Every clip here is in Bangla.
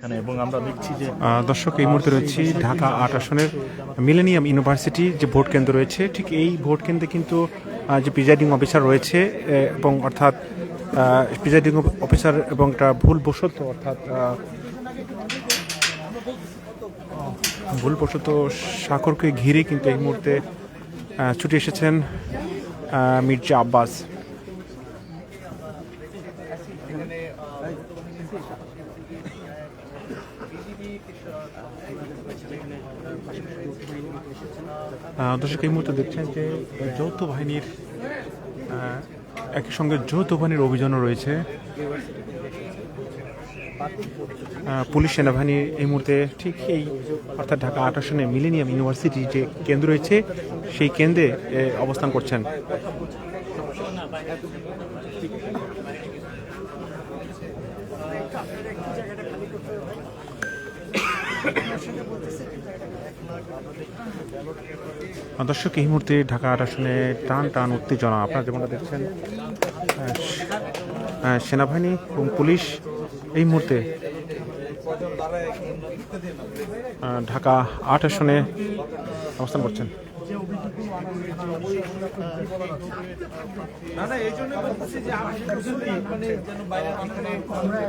এবং আমরা দেখছি যে দর্শক এই মুহূর্তে রয়েছি ঢাকা ৮ আসনের মিলেনিয়াম ইউনিভার্সিটি যে ভোট কেন্দ্র রয়েছে, ঠিক এই ভোট কেন্দ্রে কিন্তু যে প্রিজাইডিং অফিসার রয়েছে এবং অর্থাৎ প্রিজাইডিং অফিসার এবং একটা ভুলবশত স্বাক্ষরকে ঘিরে কিন্তু এই মুহূর্তে ছুটে এসেছেন মির্জা আব্বাস। দর্শক এই মুহূর্তে দেখছেন যে যৌথ বাহিনীর একই সঙ্গে যৌথ বাহিনীর অভিযানও রয়েছে। পুলিশ সেনাবাহিনী এই মুহূর্তে ঠিক এই অর্থাৎ ঢাকা ৮ আসনে মিলেনিয়াম ইউনিভার্সিটি যে কেন্দ্র রয়েছে সেই কেন্দ্রে অবস্থান করছেন। দর্শক এই মুহূর্তে ঢাকা ৮ আসনে টান টান উত্তেজনা আপনারা যেমনটা দেখছেন, সেনাবাহিনী এবং পুলিশ এই মুহূর্তে ঢাকা ৮ আসনে অবস্থান করছেন।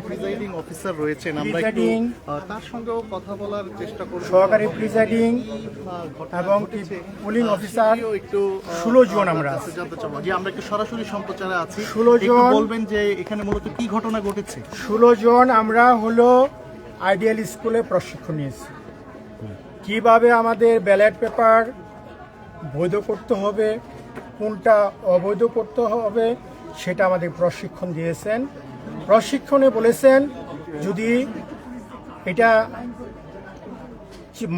প্রিজাইডিং অফিসার রয়েছেন, আমরা একটু তার সঙ্গেও কথা বলার চেষ্টা করব। সহকারী প্রিজাইডিং এবং পুলিং অফিসার একটু 16 জন আমরা জানতে চাবো যে আমরা একটু সরাসরি সম্প্রচারে আছি। 16 জন বলবেন যে এখানে মূলত কি ঘটনা ঘটেছে? 16 জন আমরা হলো আইডিয়াল স্কুলে প্রশিক্ষণ নিয়েছি, কিভাবে আমাদের ব্যালট পেপার বৈধ করতে হবে, কোনটা অবৈধ করতে হবে সেটা আমাদের প্রশিক্ষণ দিয়েছেন। প্রশিক্ষণে বলেছেন যদি এটা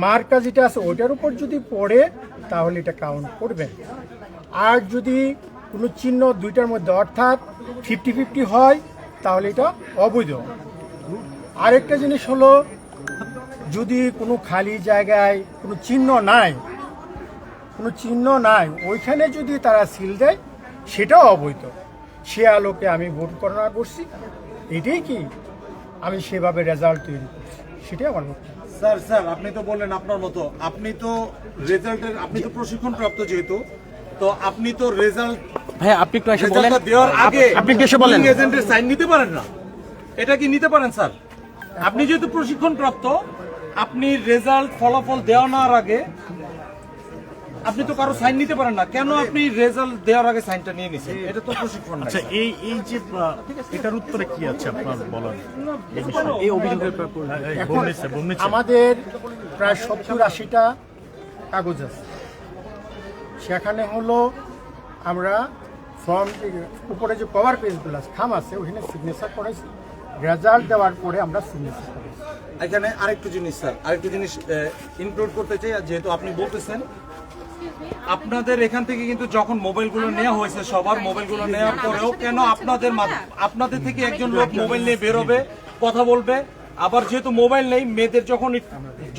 মার্কা যেটা আছে ওইটার উপর যদি পড়ে তাহলে এটা কাউন্ট করবেন, আর যদি কোনো চিহ্ন দুইটার মধ্যে অর্থাৎ 50-50 হয় তাহলে এটা অবৈধ। আরেকটা জিনিস হলো যদি কোনো খালি জায়গায় কোনো চিহ্ন নাই ওইখানে যদি তারা সিল দেয় সেটাও অবৈধ। সে আলোকে আমি ভোট গণনা করছি, এটাই কি আমি সেভাবে রেজাল্ট তৈরি করছি, সেটাই আমার ভোট। স্যার আপনি তো বললেন আপনার মতো, আপনি তো প্রশিক্ষণ প্রাপ্ত, যেহেতু তো আপনি তো রেজাল্ট ভাই আপনি একটু এসে বলেন, দেওয়ার আগে আপনি একটু এসে বলেন এজেন্টের সাইন নিতে পারেন না? এটা কি নিতে পারেন স্যার? আপনি যেহেতু প্রশিক্ষণ প্রাপ্ত, আপনি রেজাল্ট ফলাফল দেওয়ার আগে আপনি তো কারো সাইন নিতে পারেন না, কেন আপনি রেজাল্ট দেওয়ার আগে সাইনটা নিয়ে নিছেন? এটা তো প্রশিক্ষণ না। আচ্ছা, এই যে এটার উত্তরে কি আছে আপনার বলার? এই অভিযোগের আমাদের প্রায় 70-80টা কাগজ আছে, সেখানে হলো আমরা ফর্ম উপরে যে কভার পেজগুলো খাম আছে ওখানে সিগনেচার করেছি, রেজাল্ট দেওয়ার পরে আমরা সিগনেচার করেছি। এখানে আরেকটু জিনিস ইনক্লুড করতে চাই, যেহেতু আপনি বলতেছেন আপনাদের এখান থেকে কিন্তু যখন মোবাইলগুলো নেওয়া হয়েছে, সবার মোবাইলগুলো নেওয়ার পরেও কেন আপনাদের থেকে একজন লোক মোবাইল নিয়ে বেরোবে, কথা বলবে, আবার যেহেতু মোবাইল নেই, মেয়েদের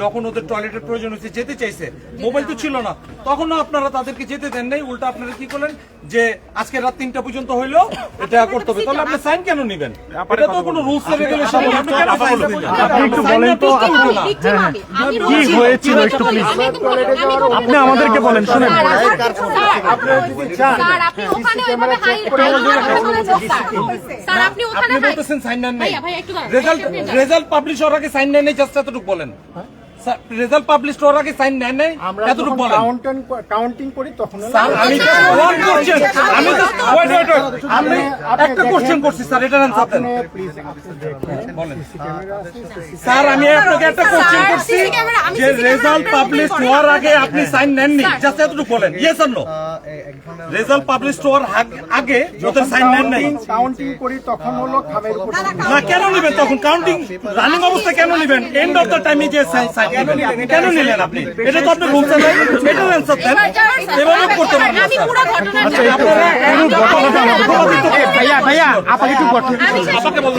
যখন ওদের টয়লেটের প্রয়োজন হয়েছে, যেতে চাইছে, মোবাইল তো ছিল না, তখনও আপনারা তাদেরকে যেতে দেন নাই, উল্টা আপনারা কি করলেন যে আজকে রাত 3টা পর্যন্ত হইলো এটা করতে হবে, তাহলে আপনি সাইন কেন নেবেন? এটা তো কোনো রুলস রেগুলেশন না। আপনি একটু বলেন তো কি হয়েছিল, একটু প্লিজ আপনি আমাদেরকে বলেন, শুনেন। আপনি বলতেছেন সাইন নেন নাই, রেজাল্ট পাবলিশ হওয়ার আগে সাইন নেন নাই, জাস্ট এতটুকু বলেন। রেজাল্ট পাবলিশ হওয়ার আগে সাইন নেন নাই, এতটুকু বলেন। কাউন্টিং করি তখন আমি একটা কোশ্চেন করছি স্যার, এটা আনসার দেন। বলেন স্যার, আমি আপনাকে একটা কোশ্চেন করছি যে রেজাল্ট পাবলিশ হওয়ার আগে আপনি সাইন নেননি, জাস্ট এতটুকু বলেন, yes or no. Result publish হওয়ার আগে ওদের সাইন নেন নাই, কাউন্টিং করি তখন হলো খামের উপর না কেন নেবেন? তখন কাউন্টিং রানিং অবস্থা কেন নেবেন? এন্ড অফ দ্য টাইমে যে সাইন কেন নিলেন আপনি? এটা তো আপনার রুলস নাই, এটা অ্যানসার দেন। এভাবে করতে পারেন না আমি স্যার। পুরো ঘটনা ভাইয়া আপনাকে একটু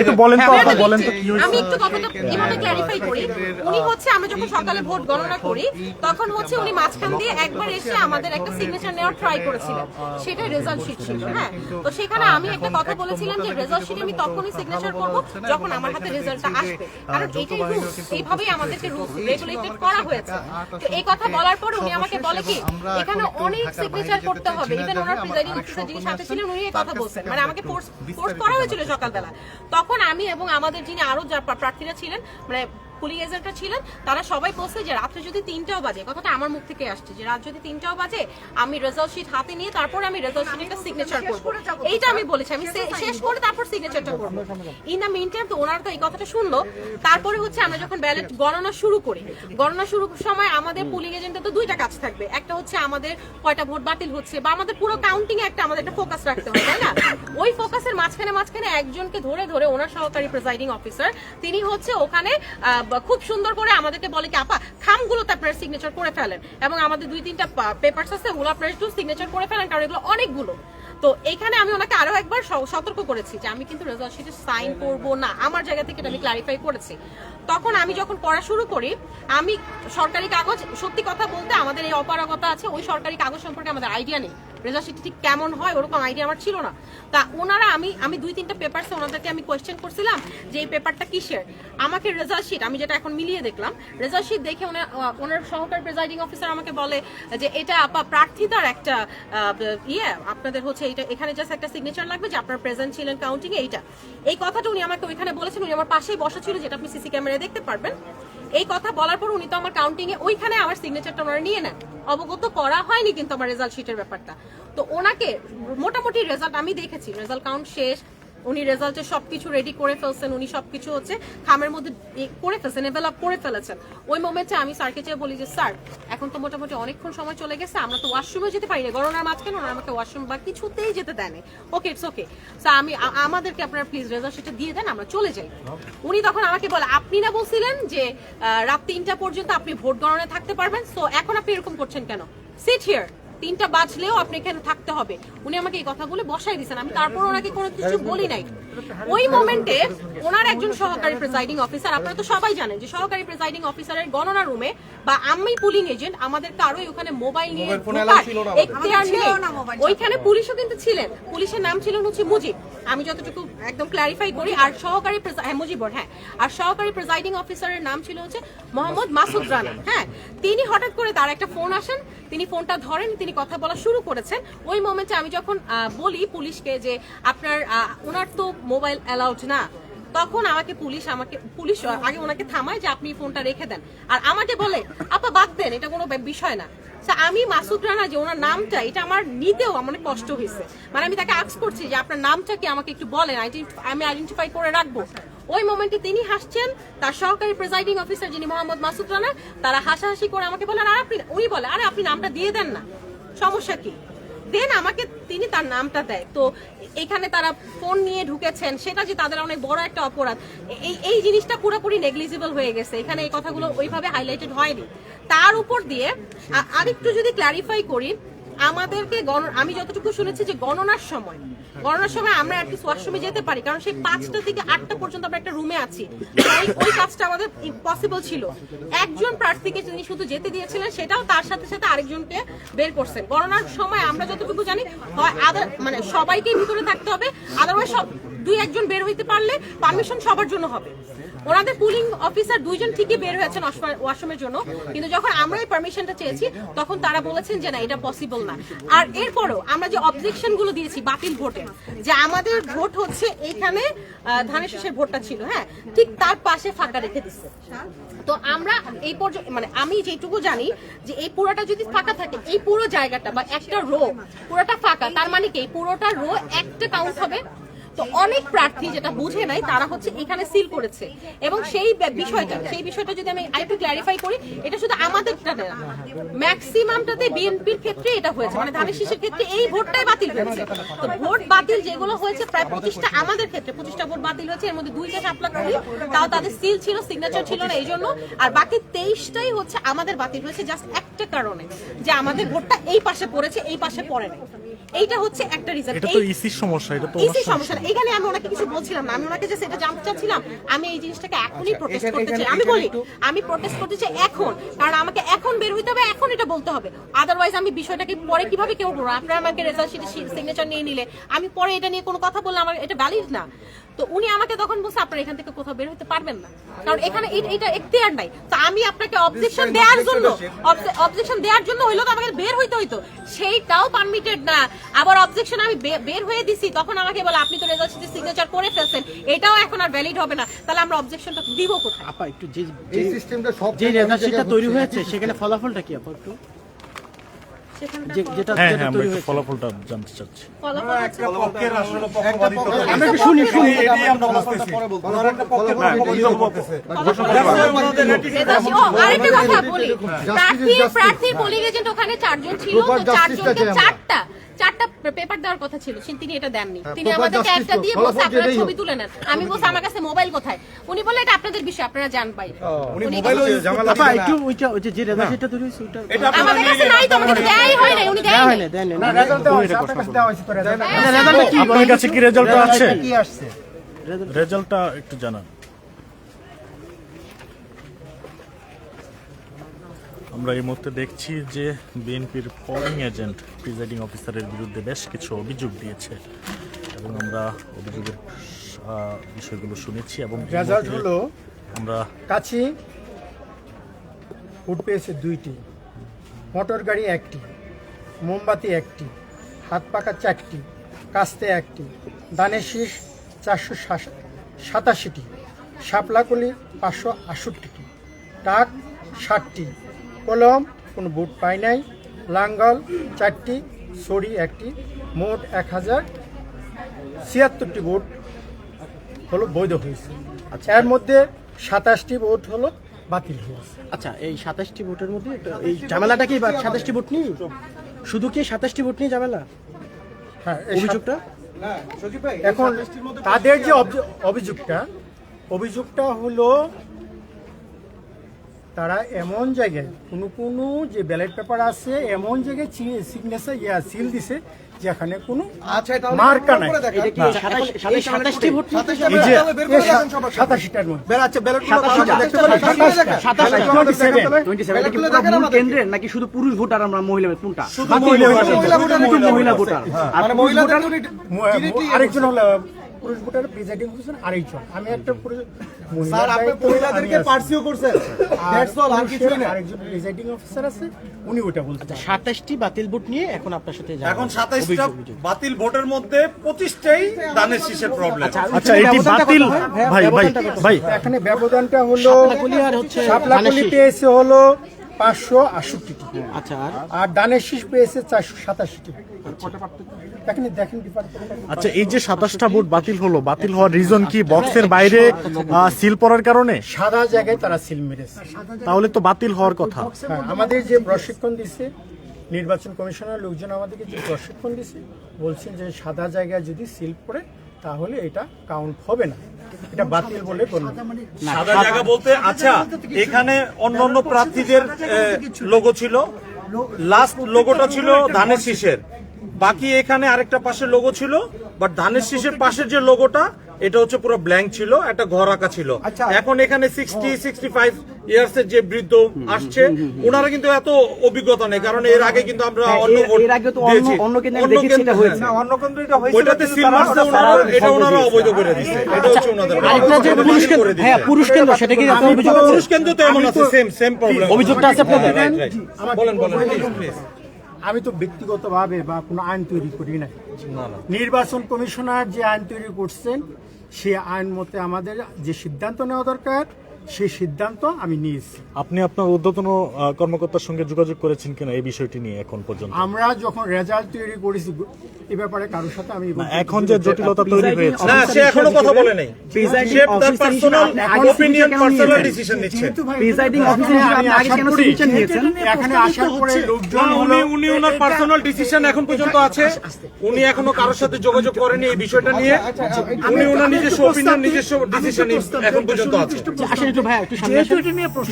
একটু বলেন তো, আপনি বলেন তো কি হয়েছে। আমি একটু কথাটা কিভাবে ক্ল্যারিফাই করি। উনি হচ্ছে আমরা যখন সকালে ভোট গণনা করি তখন হচ্ছে উনি মাঝখান দিয়ে একবার এসে আমাদের একটা সিগনেচার নেওয়ার ট্রাই করেছিলেন, সেটা রেজাল্ট শিট ছিল। হ্যাঁ, তো সেখানে আমি একটা কথা বলেছিলাম যে রেজাল্ট শিটে আমি তখনই সিগনেচার করব যখন আমার হাতে রেজাল্টটা আসবে, কারণ এটাই রুলস, এইভাবেই আমাদেরকে রুলস রেগুলেটেড করা হয়েছে। তো এই কথা বলার পর উনি আমাকে বলে কি এখানে অনেক সিগনেচার করতে হবে, ইভেন ওনার প্রিজাইডিং অফিসার যিনি সাথে ছিলেন উনি এই কথা বলছেন, মানে আমাকে ফোর্স করা হয়েছিল সকালবেলা। তখন আমি এবং আমাদের যিনি আরো প্রার্থীরা ছিলেন, মানে পুলিং এজেন্টরা ছিলেন, তারা সবাই বলছে যে রাত্রে যদি 3টাও বাজে, কথাটা আমার মুখ থেকে আসছে, যে রাত যদি 3টাও বাজে আমি রেজাল্ট শিট হাতে নিয়ে তারপরে আমি রেজাল্ট শিটে একটা সিগনেচার করব, এইটা আমি বলেছি, আমি শেষ করে তারপর সিগনেচারটা করব। ইন দ্য মিন টাইম তো ওনারা তো এই কথাটা শুনলো। তারপরে হচ্ছে আমরা যখন ব্যালট গণনা শুরু করি, গণনা শুরুর সময় আমাদের পুলিং এজেন্টের তো দুইটা কাজ থাকবে, একটা হচ্ছে আমাদের কয়টা ভোট বাতিল হচ্ছে বা আমাদের পুরো কাউন্টিং এ একটা আমাদের একটা ফোকাস রাখতে হবে, তাই না? ওই ফোকাসের মাঝখানে একজনকে ধরে ধরে ওনার সহকারী প্রিজাইডিং অফিসার তিনি হচ্ছে ওখানে খুব সুন্দর করে আমাদেরকে বলে কি আপা খামগুলোতে আপনারা সিগনেচার করে ফেলেন, এবং আমাদের 2-3টা পেপারস আছে ওগুলো আপনারা একটু সিগনেচার করে ফেলেন, কারণ এগুলো অনেকগুলো। তো এইখানে আমি ওনাকে আরো একবার সতর্ক করেছি যে আমি কিন্তু রেজাল্ট শিটে সাইন করব না, আমার জায়গা থেকে এটা আমি ক্লারিফাই করেছি। তখন আমি যখন পড়া শুরু করি, আমি সরকারি কাগজ, সত্যি কথা বলতে আমাদের এই অপারগতা আছে, ওই সরকারি কাগজ সম্পর্কে আমাদের আইডিয়া নেই, রেজাল্ট শিট ঠিক কেমন হয় ওরকম আইডিয়া আমার ছিল না। তা ওনারা আমি 2-3টা পেপারসে ওনাদেরকে আমি কোয়েশ্চেন করছিলাম যে এই পেপারটা কিসের, আমাকে রেজাল্ট শিট আমি যেটা এখন মিলিয়ে দেখলাম, রেজাল্ট শিট দেখে ওনার সহকারী প্রিজাইডিং অফিসার আমাকে বলে যে এটা আপা প্রার্থিতার একটা আপনাদের হচ্ছে এটা এখানে জাস্ট একটা সিগনেচার লাগবে যে আপনারা প্রেজেন্ট ছিলেন কাউন্টিং এ, এইটা এই কথাটা উনি আমাকে ওইখানে বলেছেন, উনি আমার পাশেই বসা ছিল, যেটা আপনি সিসি ক্যামেরায় দেখতে পারবেন। এই কথা বলার পর উনি তো আমার কাউন্টিং এ ওইখানে আমার সিগনেচারটা ওনারা নিয়ে নেন, অবগত করা হয়নি কিন্তু আমার রেজাল্ট শিটের ব্যাপারটা। তো ওনাকে মোটামুটি রেজাল্ট আমি দেখেছি, রেজাল্ট কাউন্ট শেষ, উনি রেজাল্টের সবকিছু রেডি করে ফেলছেন, উনি সবকিছু হচ্ছে খামের মধ্যে করে ফেলছেন, ডেভেলপ করে ফেলেছেন। ওই মোমেন্টে আমি স্যারকে চেয়ে বলি যে স্যার এখন তো মোটামুটি অনেকক্ষণ সময় চলে গেছে, আমরা তো ওয়াশরুমে যেতে পারি না, গণনার মাঝখানে ওনারা আমাকে ওয়াশরুম বা কিছুতেই যেতে দেয়নি। ওকে ইটস ওকে স্যার, আমাদেরকে আপনারা প্লিজ রেজাল্ট শিটটা দিয়ে দেন, আমরা চলে যাই। উনি তখন আমাকে বলে আপনি না বলছিলেন যে রাত 3টা পর্যন্ত আপনি ভোট গণনায় থাকতে পারবেন, সো এখন আপনি এরকম করছেন কেন, সিট হিয়ার, 3টা বাজলেও আপনি এখানে থাকতে হবে। উনি আমাকে এই কথাগুলো বসাই দিয়েছেন, আমি তারপর ওনাকে কোনো কিছু বলি নাই। ওই মোমেন্টে ওনার একজন সহকারী প্রিজাইডিং অফিসার, আপনারা তো সবাই জানেন যে সহকারী প্রিজাইডিং অফিসারের গণনা রুমে বা আমি পুলিং এজেন্ট, আমাদের কারোই ওখানে মোবাইল নিয়ে এখতিয়ার নেই। ওইখানে পুলিশও কিন্তু ছিলেন, পুলিশের নাম ছিল হচ্ছে মুজিব, আমি যতটুকু একদম ক্লারিফাই করি, আর সহকারী মুজিবর, হ্যাঁ, আর সহকারী প্রিজাইডিং অফিসারের নাম ছিল হচ্ছে মোহাম্মদ মাসুদ রানা। হ্যাঁ, তিনি হঠাৎ করে তার একটা ফোন আসেন, তিনি ফোনটা ধরেন, তিনি কথা বলা শুরু করেছেন। ওই মোমেন্টে আমি যখন বলি পুলিশকে যে আপনার ওনার তো মোবাইল অ্যালাউড না, তখন পুলিশ আগে ওনাকে থামায় যে আপনি ফোনটা রেখে দেন, আর আমাকে বলে আপা বাদ দেন, এটা কোনো বিষয় না। আমি মাসুদ রানা যে ওনার নামটা, এটা আমার নিতেও আমার কষ্ট হয়েছে, মানে আমি তাকে আস্ক করছি যে আপনার নামটা কি আমাকে একটু বলেন, আমি আইডেন্টিফাই করে রাখবো। ওই মোমেন্টে তিনি হাসছেন, তার সহকারী প্রিজাইডিং অফিসার যিনি মোহাম্মদ মাসুদ রানা, তারা হাসাহাসি করে আমাকে বলেন আর উনি বলে আরে আপনি নামটা দিয়ে দেন না, সমস্যা কি, দেন আমাকে। তিনি তার নামটা দেয়। তো এখানে তারা ফোন নিয়ে ঢুকেছেন, সেটা যে তাদের অনেক বড় একটা অপরাধ, এই জিনিসটা পুরোপুরি নেগলিজিবল হয়ে গেছে, এখানে এই কথাগুলো ওইভাবে হাইলাইটেড হয়নি। তার উপর দিয়ে আরেকটু যদি ক্ল্যারিফাই করি, আমাদেরকে আমি যতটুকু শুনেছি যে গণনার সময় আমরা একটু ওয়াশরুমে যেতে পারি, কারণ সেই 5টা থেকে 8টা পর্যন্ত আমরা একটা রুমে আছি, ওই কাজটা আমাদের পসিবল ছিল। একজন প্রার্থীকে তিনি শুধু যেতে দিয়েছিলেন, সেটাও তার সাথে সাথে আরেকজনকে বের করছেন। গণনার সময় আমরা যতটুকু জানি মানে সবাইকে ভিতরে থাকতে হবে, আদারওয়াইজ সব 2-1 বের হইতে পারলে পারমিশন সবার জন্য হবে। ওনাদের পুলিং অফিসার 2জন ঠিকই বের হয়েছেন ওয়াশরুমের জন্য, কিন্তু যখন আমরা এই পারমিশনটা চেয়েছি তখন তারা বলেছেন যে না, এটা পসিবল না। আর এরপরও আমরা যে অবজেকশন গুলো দিয়েছি বাতিল ভোটে, যে আমাদের ভোট হচ্ছে এইখানে ধানের শীষের ভোটটা ছিল, হ্যাঁ, ঠিক তার পাশে ফাঁকা রেখে দিচ্ছে। তো আমরা এই পর্যন্ত, মানে আমি যেটুকু জানি যে এই পুরোটা যদি ফাঁকা থাকে, এই পুরো জায়গাটা বা একটা রো পুরোটা ফাঁকা, তার মানে কি পুরোটা রো একটা কাউন্ট হবে। তো অনেক প্রার্থী যেটা বুঝে নাই তারা হচ্ছে এখানে সিল করেছে এবং সেই বিষয়টা যদি আমি আরেকটু ক্ল্যারিফাই করি, এটা শুধু আমাদেরটা না, ম্যাক্সিমামটাতে বিএনপির ক্ষেত্রে এটা হয়েছে, মানে ধানের শীষের ক্ষেত্রে এই ভোটটাই বাতিল হয়েছে। তো ভোট বাতিল যেগুলো হয়েছে প্রায় 25টা আমাদের ক্ষেত্রে 25টা ভোট বাতিল হয়েছে, এর মধ্যে 2টা শাপলা করি, তাও তাদের সিল ছিল, সিগনেচার ছিল না এই জন্য, আর বাকি 23টাই হচ্ছে আমাদের বাতিল হয়েছে জাস্ট একটা কারণে, যে আমাদের ভোটটা এই পাশে পড়েছে, এই পাশে পড়ে নাই। এইটা হচ্ছে একটা রিজন। এটা তো ইসির সমস্যা, এটা তো ইসি সমস্যা না। এখানে আমি ওনাকে কিছু বলছিলাম না, আমি ওনাকে জাস্ট এটা জানতে চাচ্ছিলাম। আমি এই জিনিসটাকে এখনই প্রোটেস্ট করতে চাই। আমি বলি আমি প্রোটেস্ট করতে চাই এখন, কারণ আমাকে এখন বের হইতে হবে, এখন এটা বলতে হবে। আদারওয়াইজ আমি বিষয়টাকে পরে কিভাবে কেউ বলবো, আপনারা আমাকে রেজাল্ট শিটে সিগনেচার নিয়ে নিলে আমি পরে এটা নিয়ে কোনো কথা বললে আমার এটা ভ্যালিড না। তো উনি আমাকে তখন বলছে আপনারা এখান থেকে কোথাও বের হতে পারবেন না, কারণ এখানে এটা এখতিয়ার নাই। তো আমি আপনাকে অবজেকশন দেওয়ার জন্য হইলো তো আমাকে বের হইতে হইতো, সেইটাও পারমিটেড না। আবার অবজেকশন আমি বের হয়ে দিছি, তখন আমাকে বলে আপনি তো রেজাল্ট শিটে সিগনেচার করে ফেলছেন, এটাও এখন আর ভ্যালিড হবে না। তাহলে আমরা অবজেকশনটা দিব কোথায়? আপা একটু এই সিস্টেমটা সব যে রেজাল্ট শিটটা তৈরি হয়েছে সেখানে ফলাফলটা কি আপা একটু যেটা হ্যাঁ যেটা আমরা তৈরি একটু হয়েছে ফলাফলটা জানতে চাচ্ছি। ফলাফল হচ্ছে পক্ষের আসলে পক্ষপাতিত্ব আমরা একটু শুনি এটাই আমরা বুঝতেছি। ওনারা একটা পক্ষের পক্ষপাতিত্ব করতেছে। আরেকটা কথা বলি, প্রার্থীর পোলিং এজেন্ট ওখানে 4 জন ছিল, তো 4 জনকে চারটা পেপার দেওয়ার কথা ছিল, তিনি এটা দেননি। তিনি আমাদেরকে একটা দিয়ে বলছে আপনারা ছবি তুলে নেন। আমি বলছি আমার কাছে মোবাইল কোথায়? উনি বলে এটা আপনাদের বিষয়, আপনারা জান পাই। উনি মোবাইলও ঝামেলা আপা একটু ওইটা ওই যে রেজাল্ট শিটটা তৈরি হয়েছে ওইটা আমাদের কাছে নাই, তো আমাকে দেয়াই হয় না, উনি দেয় হয় না দেন না রেজাল্ট দেওয়া হয়েছে, আপনার কাছে দেওয়া হয়েছে তো রেজাল্ট। রেজাল্টটা কি আপনার কাছে কি রেজাল্টটা আছে? কি আসছে? রেজাল্টটা একটু জানান। আমরা এই মুহূর্তে দেখছি যে বিএনপির পোলিং এজেন্ট প্রিজাইডিং অফিসারের বিরুদ্ধে বেশ কিছু অভিযোগ দিয়েছে এবং আমরা অভিযোগের বিষয়গুলো শুনেছি এবং এই রেজাল্ট মুহূর্তে হলো আমরা কাছি ফুট পেয়েছে 2টি, মোটর গাড়ি 1টি, মোমবাতি 1টি, হাত পাকা 4টি, কাস্তে 1টি, দানের শীষ 487টি, শাপলাকলি 568টি, টাক 60টি, কলম কোনো বুট পায় নাই, লাঙ্গল 4টি, ছড়ি 1টি, মোট 1076টি ভোট হলো বৈধ হয়েছে। এর মধ্যে 27টি ভোট হলো বাতিল হয়েছে। আচ্ছা এই 27টি ভোটের মধ্যে এই ঝামেলাটা কি 27টি ভোট নিয়ে শুধু কি 27টি ভোট নিয়ে ঝামেলা হ্যাঁ, এই অভিযোগটা এখন তাদের যে অভিযোগটা হলো তারা এমন জায়গায় কোনো যে ব্যালট পেপার আছে এমন জায়গায় সিগনেচার সিল দিছে যেখানে কোনো মার্কা নাই। এটা কি 27টি ভোট এই যে 87টার মধ্যে 27 কেন্দ্রের নাকি শুধু পুরুষ ভোটার আমরা মহিলা কোনটা মহিলা ভোটার আরেকজন হলো পুরুষ ভোটার প্রিজাইডিং অফিসার আরেকজন, আমি একটা স্যার আপনি মহিলাদেরকে পার্সিও করছেন, দ্যাটস অল, আর কিছু না। আরেকজন প্রিজাইডিং অফিসার আছে, উনি ওটা বলতে চান। 27টি বাতিল ভোট নিয়ে এখন আপনার সাথে এখন 27টা বাতিল ভোটের মধ্যে 25টাই দানের শীষের প্রবলেম। আচ্ছা এটি বাতিল ভাই এখানে ব্যবধানটা হলো শাপলাকলি আর হচ্ছে শাপলাকলি পেয়েছে হলো 568টি, আচ্ছা আর দানের শীষ পেয়েছে 487টি। এখানে দেখেন ডিপার্টমেন্ট। আচ্ছা এই যে 27টা ভোট বাতিল হলো, বাতিল হওয়ার রিজন কি বক্সের বাইরে সিল পড়ার কারণে? সাদা জায়গায় তারা সিল মেরেছে। তাহলে তো বাতিল হওয়ার কথা। হ্যাঁ, আমাদের যে প্রশিক্ষণ দিছে নির্বাচন কমিশনের লোকজন আমাদেরকে যে প্রশিক্ষণ দিছে বলছেন যে সাদা জায়গায় যদি সিল পড়ে তাহলে এটা কাউন্ট হবে না, এটা বাতিল বলে গণ্য। সাদা জায়গা বলতে আচ্ছা এখানে অন্যান্য প্রার্থীদের লোগো ছিল, লাস্ট লোগোটা ছিল ধানের শীষের, বাকি এখানে আরেকটা পাশের লোগো ছিল, বাট ধানের শীষের পাশের যে লোগোটা এটা হচ্ছে পুরো ব্ল্যাঙ্ক ছিল, একটা ঘর আঁকা ছিল। এখন এখানে 65 ইয়ার্স এর যে বৃদ্ধ আসছে ওনারা কিন্তু এত অভিজ্ঞতা নেই, কারণ এর আগে কিন্তু আমরা অন্য ভোট দিয়েছি, অন্য কেন্দ্রে হয়েছে, অন্য কেন্দ্রে এটা হয়েছে, ওইটাতে সিল মারছে ওনারা, এটা ওনারা অবৈধ করে দিয়েছে, এটা হচ্ছে ওনাদের আরেকটা যে পুরুষ কেন্দ্র, হ্যাঁ পুরুষ কেন্দ্র, সেটা কি আপনার অভিযোগ আছে? পুরুষ কেন্দ্র তো এমন আছে, সেম প্রবলেম, অভিযোগটা আছে আপনাদের? বলেন প্লিজ। আমি তো ব্যক্তিগতভাবে বা কোনো আইন তৈরি করি না, নির্বাচন কমিশনার যে আইন তৈরি করছেন সেই আইন মতে আমাদের যে সিদ্ধান্ত নেওয়া দরকার সেই সিদ্ধান্ত আমি নিয়েছি। আপনি আপনার ঊর্ধ্বতন কর্মকর্তার সঙ্গে যোগাযোগ করেছেন কিনা এই বিষয়টি নিয়ে এখন পর্যন্ত? আমরা যখন রেজাল্ট তৈরি করেছি এ ব্যাপারে কারোর সাথে আমি না, এখন যে জটিলতা তৈরি হয়েছে, না, সে এখনো কথা বলে নাই। সে তার পার্সোনাল opinion, personal decision নিচ্ছে। প্রিসাইডিং অফিসার হিসেবে আপনি আগে কেন সিগনেচার নিয়েছেন? এখানে আসার পরে লোকজন উনি ওনার পার্সোনাল ডিসিশন এখন পর্যন্ত আছে। উনি এখনো কারোর সাথে যোগাযোগ করেনি এই বিষয়টা নিয়ে। উনি ওনার নিজস্ব opinion, নিজস্ব ডিসিশন এখন পর্যন্ত আছে। আসেন একটু ভাইয়া, একটু সামনে আসেন।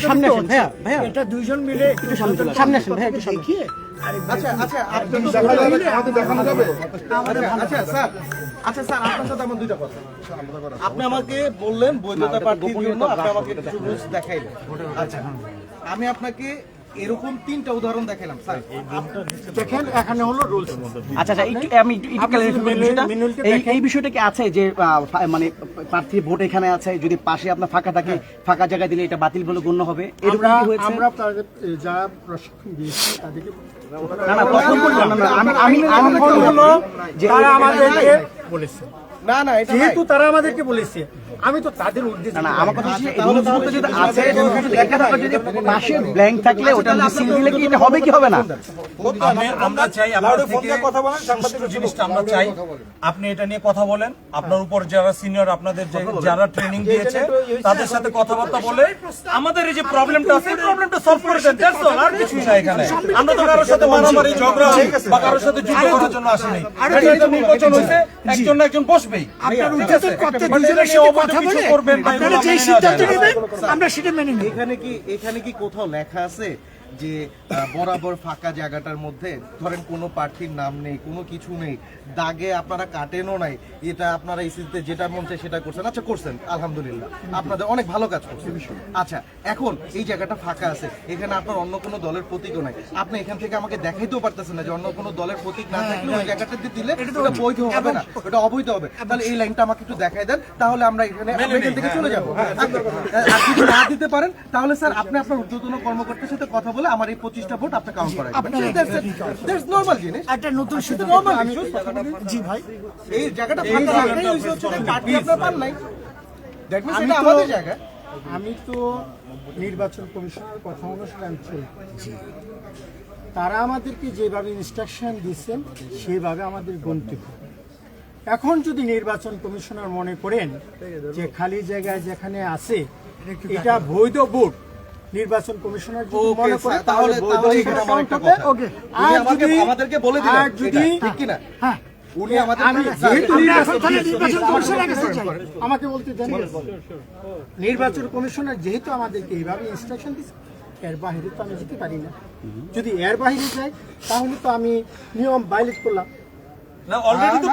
সামনে আসেন ভাইয়া, ভাইয়া এটা দুইজন মিলে একটু সামনে আসেন ভাইয়া, একটু সামনে। আচ্ছা আপনি তো আমাদের দেখানো যাবে। আচ্ছা স্যার, আপনার সাথে আমার দুইটা কথা। আপনি আমাকে বললেন বৈধতা প্রার্থীর জন্য আপনি আমাকে কিছু রুলস দেখাইলেন। আচ্ছা, আমি আপনাকে এরকম 3টা উদাহরণ দেখাইলাম স্যার। দেখেন এখানে হলো রুলস। আচ্ছা আচ্ছা, আমি একটু clarify করি বিষয়টা। এই বিষয়টা কি আছে যে মানে প্রার্থী ভোট এখানে আছে, যদি পাশে আপনার ফাঁকা থাকে, ফাঁকা জায়গা দিলে এটা বাতিল বলে গণ্য হবে, এরকম কি হয়েছে? আমরা তাদের যারা প্রশিক্ষণ দিয়েছি তাদেরকে না না, তখন বলবেন না, আমি হলো যে তারা আমাদেরকে বলেছে, না না, এটা যেহেতু তারা আমাদেরকে বলেছে আমি তো তাদের উদ্দেশ্যে না, আমার কথা হচ্ছে রুলস বলতে যদি আছে, যদি লেখা থাকে, যদি পাশে ব্ল্যাঙ্ক থাকলে ওটা সিল দিলে কি এটা হবে কি হবে না? আমরা চাই আপনার থেকে সুষ্ঠু জিনিসটা আমরা চাই। আপনি এটা নিয়ে কথা বলেন, আপনার উপর যারা সিনিয়র, আপনাদের যারা ট্রেনিং দিয়েছে তাদের সাথে কথাবার্তা বলে আমাদের এই যে প্রবলেমটা আছে এই প্রবলেমটা সলভ করে দেন। দ্যাটস অল, আর কিছুই না এখানে। আমরা তো কারোর সাথে মারামারি ঝগড়া বা কারোর সাথে যুদ্ধ করার জন্য আসিনি। এটা নির্বাচন হয়েছে, একজন না একজন বসবেই। আমরা সেটা মেনে নিই। এখানে কি কোথাও লেখা আছে যে বরাবর ফাঁকা জায়গাটার মধ্যে ধরেন কোনো প্রার্থীর নাম নেই, কোনো কিছু নেই, দাগে আপনারা কাটেনও নাই, এটা আপনারা ইসিতে যেটা মন চায় সেটা করছেন? আচ্ছা, করছেন, আলহামদুলিল্লাহ, আপনাদের অনেক ভালো কাজ করছেন। আচ্ছা, এখন এই জায়গাটা ফাঁকা আছে, এখানে আপনার অন্য কোনো দলের প্রতীকও নাই, আপনি এখান থেকে আমাকে দেখাইতেও পারতেছেন না যে অন্য কোনো দলের প্রতীক না থাকলে ওই জায়গাটাতে দিলে এটা বৈধ হবে না, এটা অবৈধ হবে। তাহলে এই লাইনটা আমাকে একটু দেখাই দেন, তাহলে আমরা এখানে থেকে চলে যাবো। আর যদি না দিতে পারেন তাহলে স্যার আপনি আপনার ঊর্ধ্বতন কর্মকর্তার সাথে কথা বলে আমার এই 25টা ভোট আপনি কাউন্ট করাই দ্যাটস নরমাল জিনিস। একটা নতুন নরমাল জি ভাই, এই জায়গাটা ফাঁকা রাখাই হচ্ছে পার্টি আপনার পান নাই, দ্যাট মিন্স এটা আমাদের জায়গা। আমি তো নির্বাচন কমিশনের কথা অনুসারে আমি চলছি। তারা আমাদেরকে যেভাবে ইনস্ট্রাকশন দিচ্ছেন সেভাবে আমাদের গন্তি হবে। এখন যদি নির্বাচন কমিশনার মনে করেন যে খালি জায়গায় যেখানে আছে এটা বৈধ ভোট, নির্বাচন কমিশনার যদি মনে করে তাহলে বৈধ এখানে আমার একটা হবে। কথা। ওকে, উনি আর আমাকে যদি আমাদেরকে বলে দিলেন আর যদি এটা, ঠিক কি না? হ্যাঁ, উনি আমাদের আমি যেহেতু নির্বাচন কমিশনার কাছে চাই, আমাকে বলতে দেন। নির্বাচন কমিশনার যেহেতু আমাদেরকে এইভাবে ইনস্ট্রাকশন দিচ্ছে, এর বাইরে তো আমি যেতে পারি না। যদি এর বাইরে যাই তাহলে তো আমি নিয়ম ভায়োলেট করলাম। না, অলরেডি তো